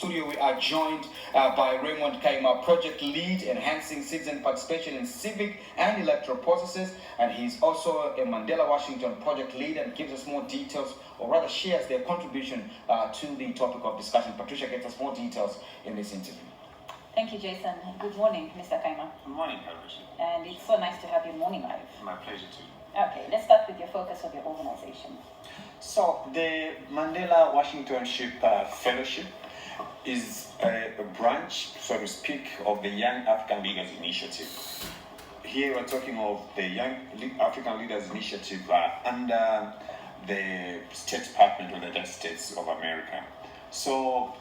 studio, we are joined by Raymond Kaima, Project Lead, Enhancing Citizen Participation in Civic and Electoral Processes. And he's also a Mandela Washington Project Lead and gives us more details, or rather shares their contribution to the topic of discussion. Patricia gets us more details in this interview. Thank you, Jason. Good morning, Mr. Kaima. Good morning, Patricia. And it's so nice to have you morning live. My pleasure too. Okay, let's start with your focus of your organization. So, the Mandela Washingtonship Fellowship is a branch, so to speak, of the Young African Leaders Initiative. Here we're talking of the Young African Leaders Initiative under the State Department of the United States of America. So,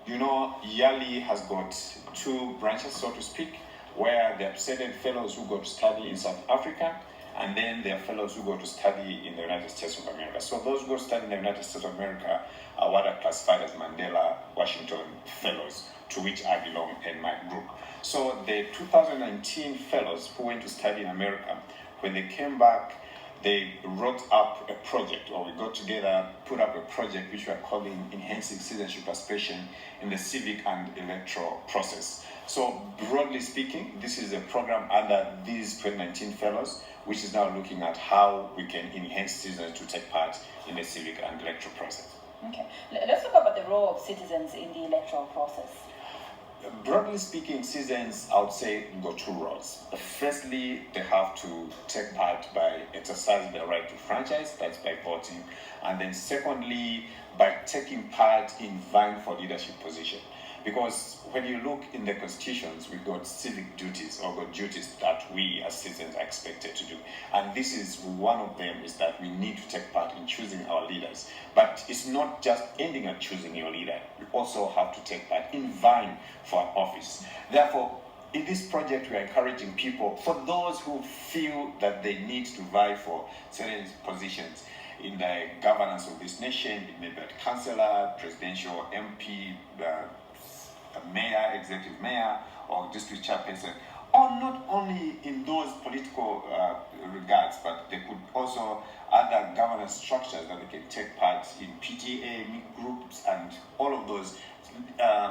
you know, YALI has got two branches, so to speak, where there are certain fellows who go to study in South Africa, and then there are fellows who go to study in the United States of America. So those who go to study in the United States of America are what are classified as Mandela Washington Fellows, to which I belong in my group. So the 2019 fellows who went to study in America, when they came back, they wrote up a project, or we got together, put up a project which we are calling Enhancing Citizenship Participation in the Civic and Electoral Process. So broadly speaking, this is a program under these 2019 fellows, which is now looking at how we can enhance citizens to take part in the civic and electoral process. Okay, let's talk about the role of citizens in the electoral process. Broadly speaking, citizens, I would say, got two roles. Firstly, they have to take part by exercising their right to franchise, that's by voting. And then secondly, by taking part in vying for leadership position. Because when you look in the constitutions, we've got civic duties, or got duties that we as citizens are expected to do. And this is one of them, is that we need to take part in choosing our leaders. But it's not just ending at choosing your leader. You also have to take part in vying for office. Therefore, in this project, we are encouraging people, for those who feel that they need to vie for certain positions in the governance of this nation, it may be a councillor, presidential MP, mayor, executive mayor, or district chairperson, or not only in those political regards, but they could also other governance structures that they can take part in PTA groups and all of those.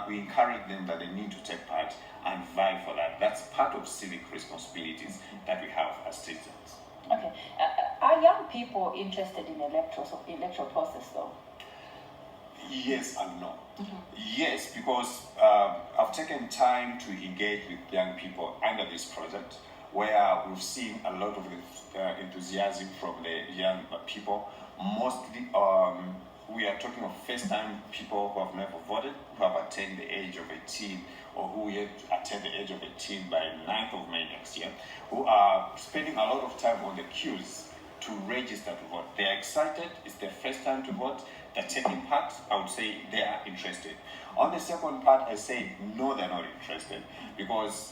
We encourage them that they need to take part and vie for that. That's part of civic responsibilities that we have as citizens. Okay, are young people interested in electoral process though? Yes and no. Yes, because I've taken time to engage with young people under this project, where we've seen a lot of enthusiasm from the young people. Mostly, we are talking of first-time people who have never voted, who have attained the age of 18, or who yet attain the age of 18 by 9th of May next year, who are spending a lot of time on the queues to register to vote. They are excited. It's their first time to vote. They're taking part. I would say they are interested. On the second part, I say no, they're not interested, because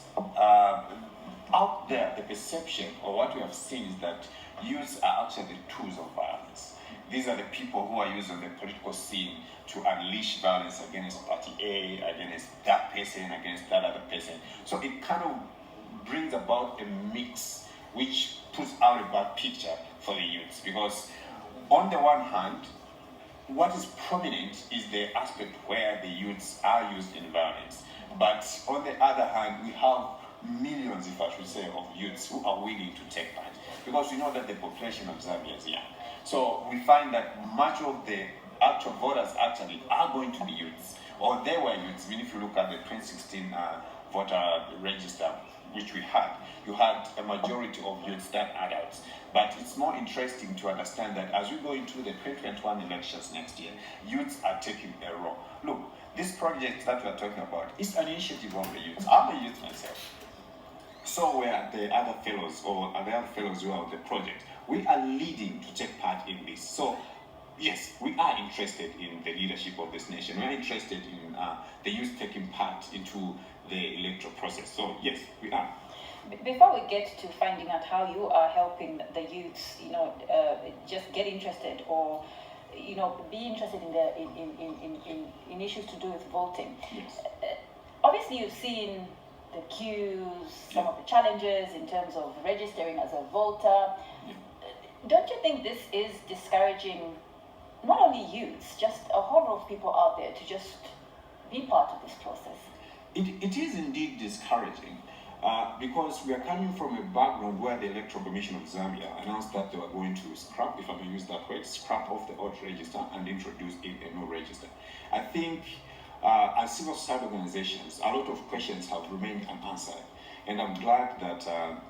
out there, the perception, or what we have seen, is that youths are actually the tools of violence. These are the people who are used on the political scene to unleash violence against party A, against that person, against that other person. So it kind of brings about a mix which puts out a bad picture for the youths, because on the one hand, what is prominent is the aspect where the youths are used in violence. But on the other hand, we have millions, if I should say, of youths who are willing to take part, because we know that the population of Zambia is young. So we find that much of the actual voters actually are going to be youths, or they were youths. I mean, if you look at the 2016 voter register, which we had, you had a majority of youths than adults. But it's more interesting to understand that as we go into the 2021 elections next year, youths are taking a role. Look, this project that we're talking about is an initiative of the youths. I'm a youth myself. So were the other fellows, or the other fellows who are on the project. We are leading to take part in this. So yes, we are interested in the leadership of this nation. We are interested in the youth taking part into the electoral process. So yes, we are. Before we get to finding out how you are helping the youths, just get interested, or be interested in issues to do with voting. Yes. Obviously, you've seen the queues, some of the challenges in terms of registering as a voter. Yeah. Don't you think this is discouraging not only youths, just a whole lot of people out there to just be part of this process? It is indeed discouraging because we are coming from a background where the Electoral Commission of Zambia announced that they were going to scrap, if I may use that word, scrap off the old register and introduce a new register. I think as civil society organizations, a lot of questions have remained unanswered. And I'm glad that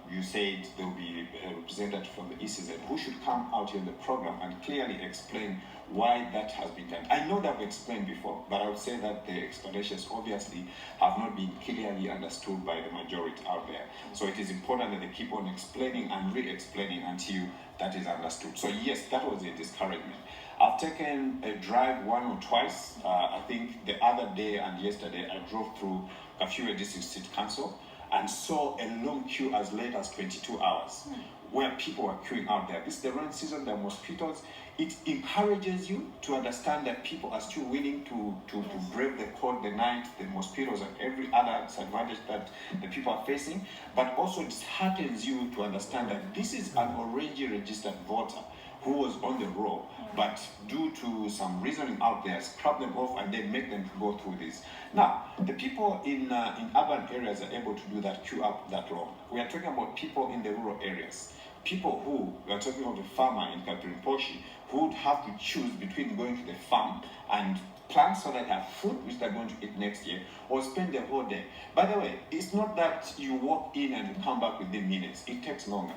you said there will be a representative from the ECZ who should come out in the program and clearly explain why that has been done. I know that we've explained before, but I would say that the explanations obviously have not been clearly understood by the majority out there. So it is important that they keep on explaining and re-explaining until that is understood. So yes, that was a discouragement. I've taken a drive one or twice. I think the other day and yesterday I drove through Kafue District City Council and saw a long queue as late as 22 hours where people were queuing out there. This is the rain season, there are mosquitoes. It encourages you to understand that people are still willing to brave the cold, the night, the mosquitoes, and every other disadvantage that the people are facing. But also disheartens you to understand that this is an already registered voter who was on the roll, but due to some reasoning out there, scrap them off and then make them to go through this. Now, the people in urban areas are able to do that, queue up that long. We are talking about people in the rural areas. People who, we are talking about the farmer in Kapirimposhi, who would have to choose between going to the farm and plant so that they have food which they're going to eat next year, or spend the whole day. By the way, it's not that you walk in and you come back within minutes. It takes longer.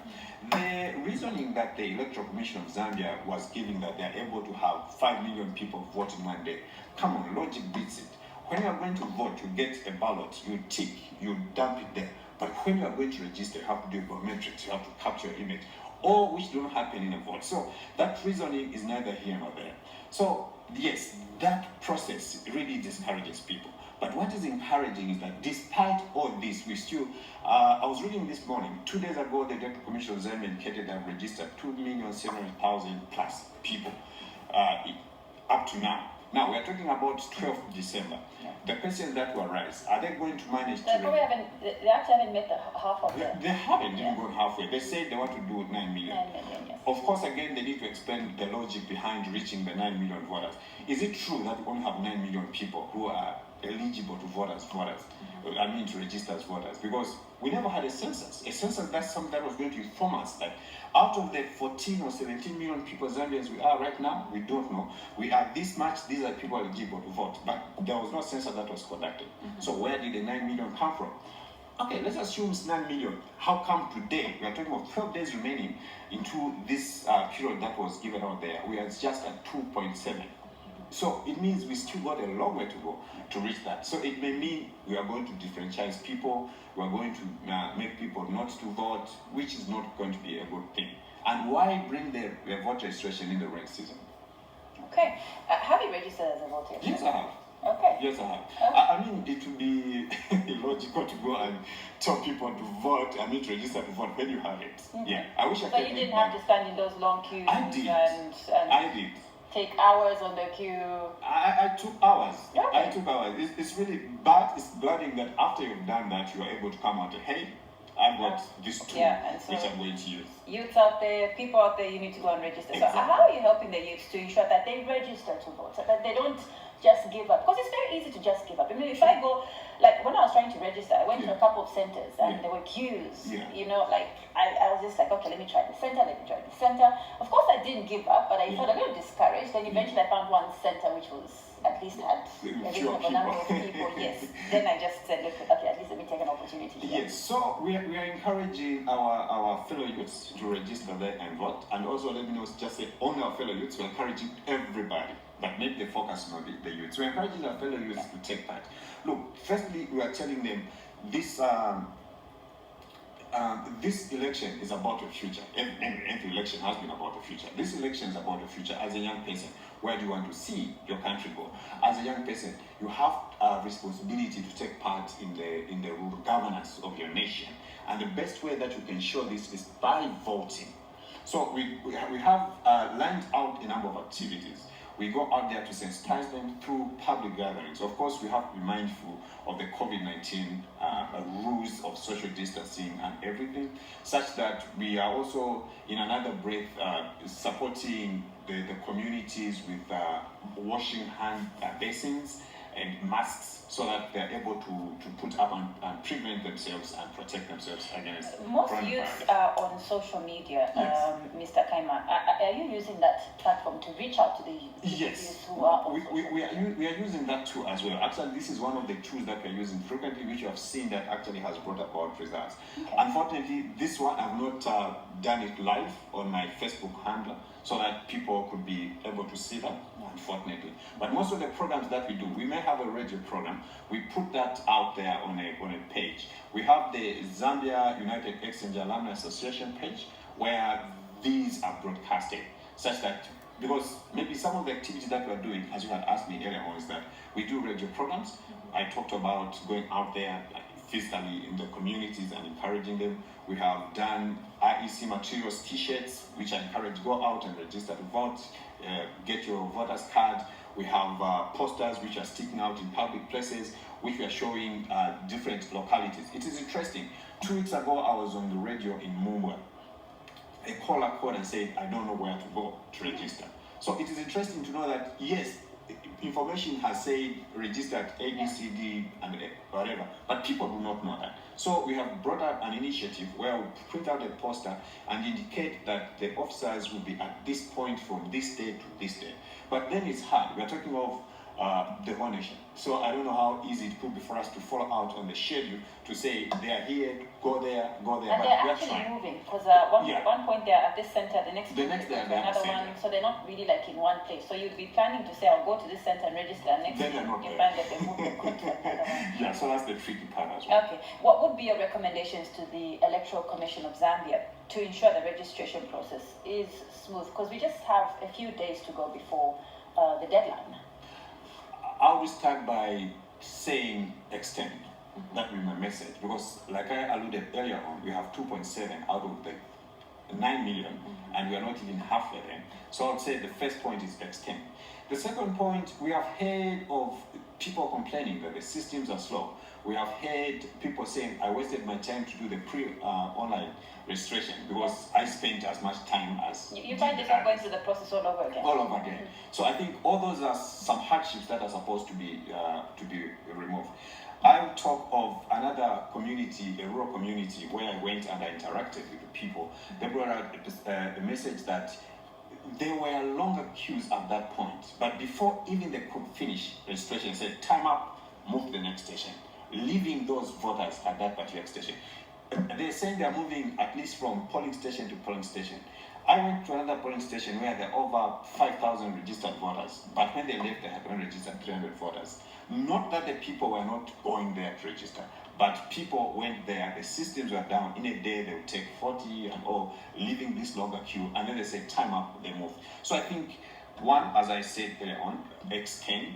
The reasoning that the Electoral Commission of Zambia was giving that they're able to have 5 million people voting one day, come on, logic beats it. When you're going to vote, you get a ballot, you tick, you dump it there. But when you are going to register, you have to do biometrics, you have to capture your image, all which don't happen in a vote. So that reasoning is neither here nor there. So yes, that process really discourages people. But what is encouraging is that despite all this, we still, I was reading this morning, 2 days ago, the Electoral Commission of Zambia indicated that registered 2,700,000 plus people up to now. Now, we're talking about 12th December. Yeah. The questions that will arise, are they going to manage They actually haven't met the half of them. They haven't even gone halfway. They say they want to do 9 million. 9 million, yes. Of course, again, they need to explain the logic behind reaching the 9 million voters. Is it true that we only have 9 million people who are eligible to vote as voters? I mean, to register as voters? Because we never had a census. A census, that's something that was going to inform us that out of the 14 or 17 million people Zambians we are right now, we don't know. We are this much, these are people eligible to vote. But there was no census that was conducted. So where did the 9 million come from? Okay, let's assume it's 9 million. How come today, we are talking about 12 days remaining into this period that was given out there, we are just at 2.7. So it means we still got a long way to go to reach that. So it may mean we are going to differentiate people, we are going to make people not to vote, which is not going to be a good thing. And why bring the voter registration in the rain season? Okay. Have you registered as a voter? Yes, I have. Okay. Yes, I have. Okay. I mean, it would be illogical to go and tell people to vote, I mean, to register to vote when you have it. Yeah, I wish I could. So you didn't have to stand in those long queues? I did. And I did. take hours on the queue? I took hours. Okay. I took hours. It's really bad. It's blooding that after you've done that, you are able to come out and, hey, I've got this tool and so which I'm going to use. Youths out there, people out there, you need to go and register. Exactly. So how are you helping the youths to ensure that they register to vote, so that they don't just give up? Because it's very easy to just give up. I mean, if I go, like when I was trying to register, I went to a couple of centers and there were queues. You know, like I was just like, okay, let me try the center, let me try the center. Of course, I didn't give up, but I felt a little discouraged. Then eventually I found one center which was at least had a reasonable number of people. Yes. Then I just said, look, okay, at least let me take an opportunity. Yes. So we are encouraging our fellow youths to register there and vote. And also, let me know, just say, on our fellow youths, we're encouraging everybody, but make the focus on the youth. So we're encouraging our fellow youths to take part. Look, firstly, we are telling them this this election is about the future. Every election has been about the future. This election is about the future. As a young person, where do you want to see your country go? As a young person, you have a responsibility to take part in the governance of your nation. And the best way that you can show this is by voting. So we have lined out a number of activities. We go out there to sensitize them through public gatherings. Of course, we have to be mindful of the COVID-19 rules of social distancing and everything, such that we are also, in another breath, supporting the communities with washing hand basins and masks so that they're able to put up and prevent themselves and protect themselves against Most coronavirus. youths are on social media, Yes. Mr. Kaima. Are you using that platform to reach out to the Yes, youths who are on we are using that too as well. Actually, this is one of the tools that we're using frequently, which you have seen that actually has brought about results. Okay. Unfortunately, this one I've not done it live on my Facebook handle so that people could be able to see that, unfortunately. But most of the programs that we do, we may have a radio program, we put that out there on a page. We have the Zambia United Exchange Alumni Association page where these are broadcasted, such that, because maybe some of the activities that we're doing, as you had asked me earlier on, is that we do radio programs. I talked about going out there physically in the communities and encouraging them. We have done IEC materials, t-shirts, which I encourage, go out and register to vote, get your voter's card. We have posters which are sticking out in public places, which we are showing different localities. It is interesting. 2 weeks ago, I was on the radio in Mumbai. A caller called and said, I don't know where to go to register. So it is interesting to know that, yes, information has said register at ABCD and whatever, but people do not know that. So we have brought up an initiative where we print out a poster and indicate that the officers will be at this point from this day to this day. But then it's hard. We're talking of the whole nation. So I don't know how easy it could be for us to follow out on the schedule to say they are here, go there, And but they're we are actually trying. moving, because one point they're at this center, the next The point next they're day they're at another the one, center. so they're not really like in one place. So you'd be planning to say, I'll go to this center and register, and next Then thing they're not you there. find that they're moving to another one. Yeah, so that's the tricky part as well. Okay, what would be your recommendations to the Electoral Commission of Zambia to ensure the registration process is smooth? Because we just have a few days to go before the deadline. I will start by saying extend. That will be my message, because like I alluded earlier on, we have 2.7 out of the 9 million, and we are not even halfway there. So I would say the first point is extend. The second point, we have heard of people complaining that the systems are slow. We have heard people saying, I wasted my time to do the online registration because I spent as much time as... You find yourself going through the process all over again. All over again. So I think all those are some hardships that are supposed to be removed. I will talk of another community, a rural community, where I went and I interacted with the people. They brought out a message that there were longer queues at that point, but before even they could finish registration, said time up, move to the next station, leaving those voters at that particular station. They're saying they're moving at least from polling station to polling station. I went to another polling station where there are over 5,000 registered voters, but when they left, they had only registered 300 voters. Not that the people were not going there to register, but people went there, the systems were down. In a day, they would take 40 and all, leaving this longer queue, and then they say, time up, they move. So I think, one, as I said earlier on, extend,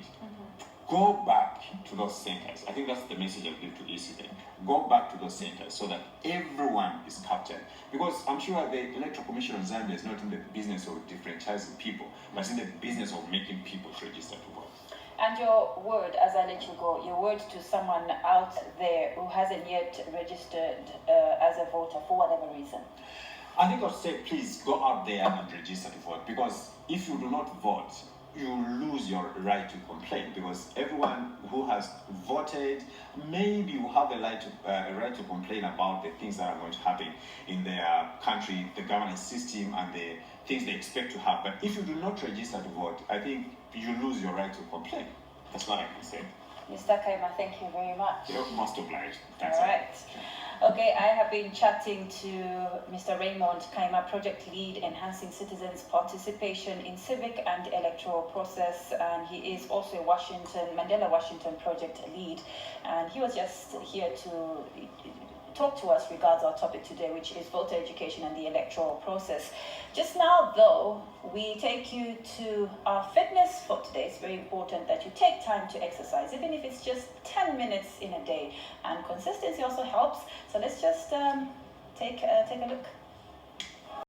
go back to those centers. I think that's the message I give to ECD. Go back to those centers so that everyone is captured. Because I'm sure the Electoral Commission of Zambia is not in the business of differentiating people, but it's in the business of making people register to vote. And your word, as I let you go, your word to someone out there who hasn't yet registered as a voter for whatever reason. I think I'll say, please go out there and register to vote, because if you do not vote, you lose your right to complain, because everyone who has voted maybe will have a right to complain about the things that are going to happen in their country, the governance system, and the things they expect to have. But if you do not register to vote, I think you lose your right to complain. That's what I can say. Mr. Kaima, thank you very much. You're most obliged. Thanks. All right. Okay, I have been chatting to Mr. Raymond Kaima, Project Lead, Enhancing Citizens' Participation in Civic and Electoral Process, and he is also Mandela Washington Project Lead, and he was just here to talk to us regards our topic today, which is voter education and the electoral process. Just now, though, we take you to our fitness for today. It's very important that you take time to exercise, even if it's just 10 minutes in a day, and consistency also helps. So let's just take a look.